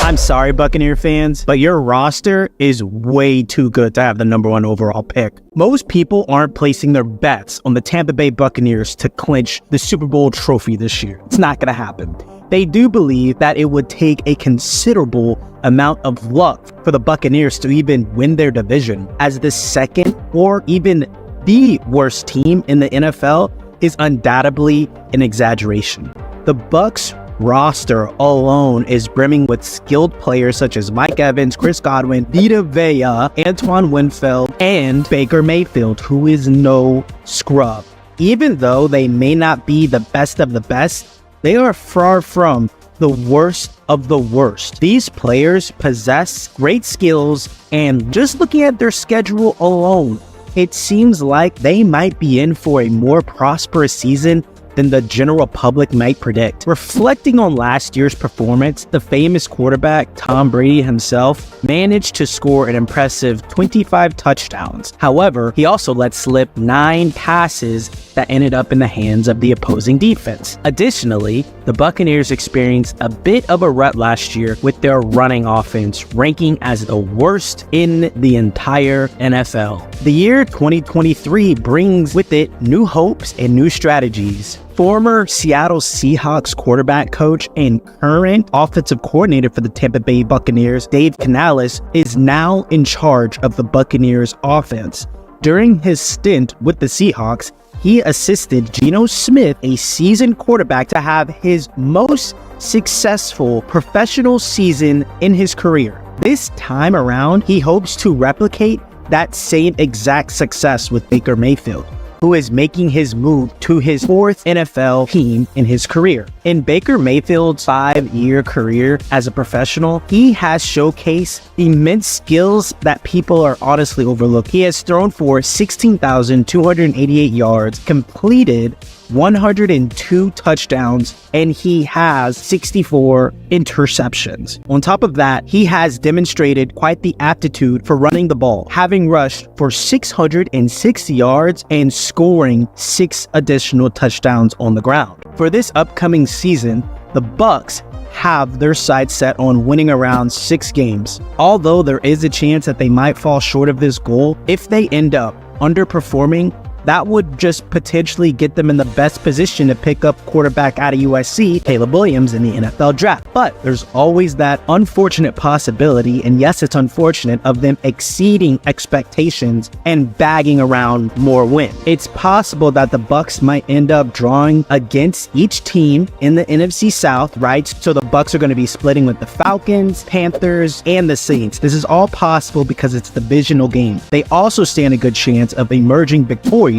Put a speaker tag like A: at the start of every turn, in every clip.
A: I'm sorry, Buccaneer fans, but your roster is way too good to have the number 1 overall pick. Most people aren't placing their bets on the Tampa Bay Buccaneers to clinch the Super Bowl trophy this year. It's not going to happen. They do believe that it would take a considerable amount of luck for the Buccaneers to even win their division, as the second or even the worst team in the NFL is undoubtedly an exaggeration. The Bucs roster alone is brimming with skilled players such as Mike Evans, Chris Godwin, Vita Vea, Antoine Winfield, and Baker Mayfield, who is no scrub. Even though they may not be the best of the best, they are far from the worst of the worst. These players possess great skills, and just looking at their schedule alone, it seems like they might be in for a more prosperous season than the general public might predict. Reflecting on last year's performance, the famous quarterback Tom Brady himself managed to score an impressive 25 touchdowns. However, he also let slip 9 passes that ended up in the hands of the opposing defense. Additionally, the Buccaneers experienced a bit of a rut last year with their running offense ranking as the worst in the entire NFL. The year 2023 brings with it new hopes and new strategies. Former Seattle Seahawks quarterback coach and current offensive coordinator for the Tampa Bay Buccaneers, Dave Canales, is now in charge of the Buccaneers offense. During his stint with the Seahawks, he assisted Geno Smith, a seasoned quarterback, to have his most successful professional season in his career. This time around, he hopes to replicate that same exact success with Baker Mayfield, who is making his move to his 4th NFL team in his career. In Baker Mayfield's 5-year career as a professional, he has showcased immense skills that people are honestly overlooked. He has thrown for 16,288 yards, completed 102 touchdowns, and he has 64 interceptions. On top of that, he has demonstrated quite the aptitude for running the ball, having rushed for 606 yards and scoring 6 additional touchdowns on the ground. For this upcoming season, the Bucs have their sights set on winning around 6 games. Although there is a chance that they might fall short of this goal, if they end up underperforming, that would just potentially get them in the best position to pick up quarterback out of USC, Caleb Williams, in the NFL draft. But there's always that unfortunate possibility, and yes, it's unfortunate, of them exceeding expectations and bagging around more wins. It's possible that the Bucs might end up drawing against each team in the NFC South, right? So the Bucs are going to be splitting with the Falcons, Panthers, and the Saints. This is all possible because it's a divisional game. They also stand a good chance of emerging victorious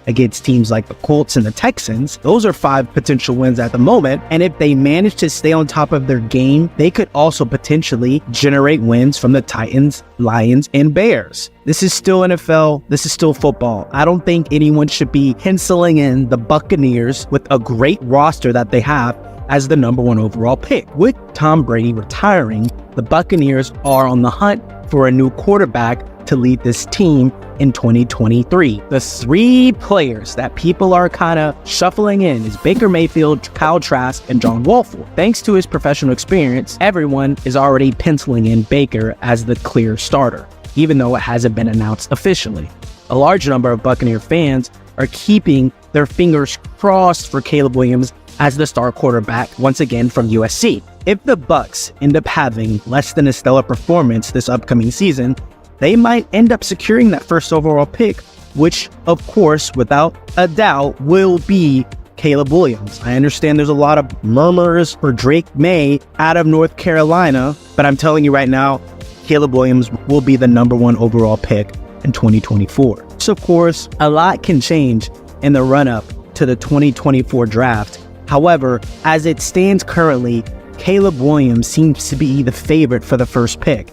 A: against teams like the Colts and the Texans. Those are 5 potential wins at the moment, and if they manage to stay on top of their game, they could also potentially generate wins from the Titans, Lions, and Bears. This is still NFL. This is still football. I don't think anyone should be penciling in the Buccaneers with a great roster that they have as the number 1 overall pick. With Tom Brady retiring, the Buccaneers are on the hunt for a new quarterback to lead this team in 2023. The 3 players that people are kind of shuffling in is Baker Mayfield, Kyle Trask, and John Wolford. Thanks to his professional experience, everyone is already penciling in Baker as the clear starter, even though it hasn't been announced officially. A large number of Buccaneer fans are keeping their fingers crossed for Caleb Williams as the star quarterback once again from USC. If the Bucs end up having less than a stellar performance this upcoming season, they might end up securing that 1st overall pick, which, of course, without a doubt, will be Caleb Williams. I understand there's a lot of murmurs for Drake May out of North Carolina, but I'm telling you right now, Caleb Williams will be the number 1 overall pick in 2024. So, of course, a lot can change in the run-up to the 2024 draft. However, as it stands currently, Caleb Williams seems to be the favorite for the 1st pick.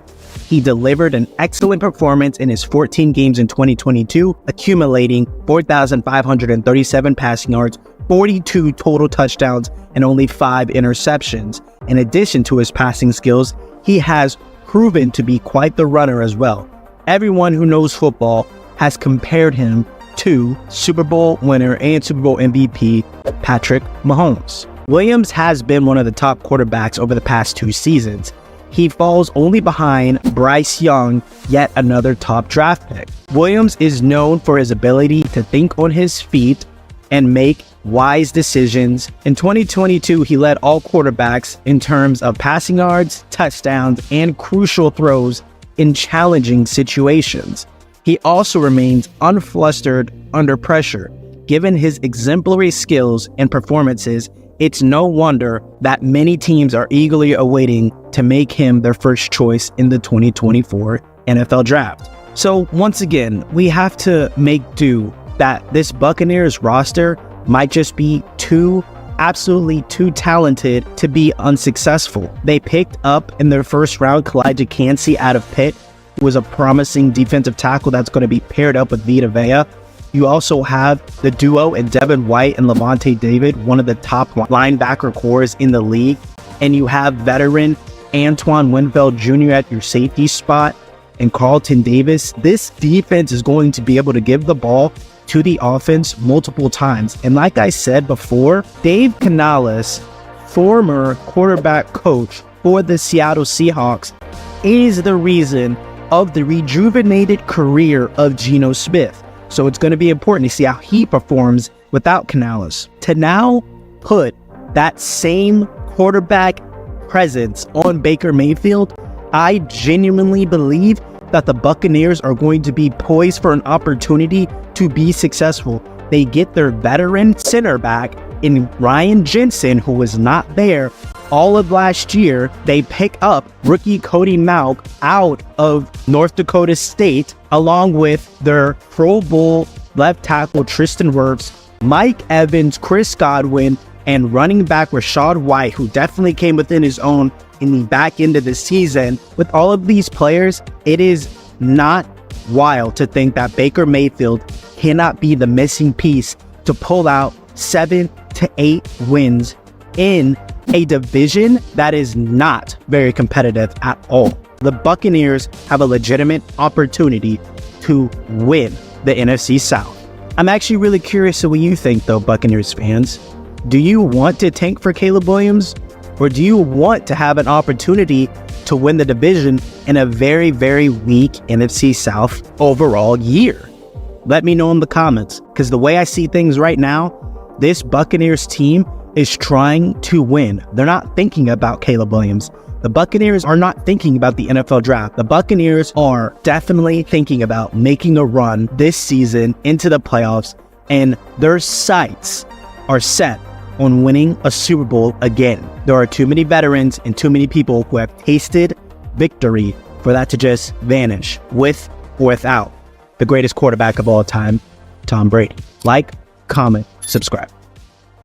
A: He delivered an excellent performance in his 14 games in 2022, accumulating 4,537 passing yards, 42 total touchdowns, and only 5 interceptions. In addition to his passing skills, he has proven to be quite the runner as well. Everyone who knows football has compared him to Super Bowl winner and Super Bowl MVP Patrick Mahomes. Williams has been one of the top quarterbacks over the past 2 seasons. he falls only behind Bryce Young, yet another top draft pick. Williams is known for his ability to think on his feet and make wise decisions. In 2022, he led all quarterbacks in terms of passing yards, touchdowns, and crucial throws in challenging situations. He also remains unflustered under pressure. Given his exemplary skills and performances, it's no wonder that many teams are eagerly awaiting to make him their first choice in the 2024 NFL Draft. So once again, we have to make do that this Buccaneers roster might just be absolutely too talented to be unsuccessful. They picked up in their first round Kalijah Kancey out of Pitt, who was a promising defensive tackle that's going to be paired up with Vita Vea. You also have the duo in Devin White and Levante David, one of the top linebacker cores in the league. And you have veteran Antoine Winfield Jr. at your safety spot and Carlton Davis. This defense is going to be able to give the ball to the offense multiple times. And like I said before, Dave Canales, former quarterback coach for the Seattle Seahawks, is the reason of the rejuvenated career of Geno Smith. So it's going to be important to see how he performs without Canales. To now put that same quarterback presence on Baker Mayfield, I genuinely believe that the Buccaneers are going to be poised for an opportunity to be successful. They get their veteran center back in Ryan Jensen, who was not there all of last year. They pick up rookie Cody Mauch out of North Dakota State, along with their Pro Bowl left tackle Tristan Wirfs, Mike Evans, Chris Godwin, and running back Rachaad White, who definitely came within his own in the back end of the season. With all of these players, it is not wild to think that Baker Mayfield cannot be the missing piece to pull out 7 to 8 wins in a division that is not very competitive at all. The Buccaneers have a legitimate opportunity to win the NFC South. I'm actually really curious of what you think, though, Buccaneers fans. Do you want to tank for Caleb Williams? Or do you want to have an opportunity to win the division in a very, very weak NFC South overall year? Let me know in the comments, because the way I see things right now, this Buccaneers team is trying to win. They're not thinking about Caleb Williams. The Buccaneers are not thinking about the NFL Draft. The Buccaneers are definitely thinking about making a run this season into the playoffs, and their sights are set on winning a Super Bowl again. There are too many veterans and too many people who have tasted victory for that to just vanish with or without the greatest quarterback of all time, Tom Brady. Like, comment, subscribe.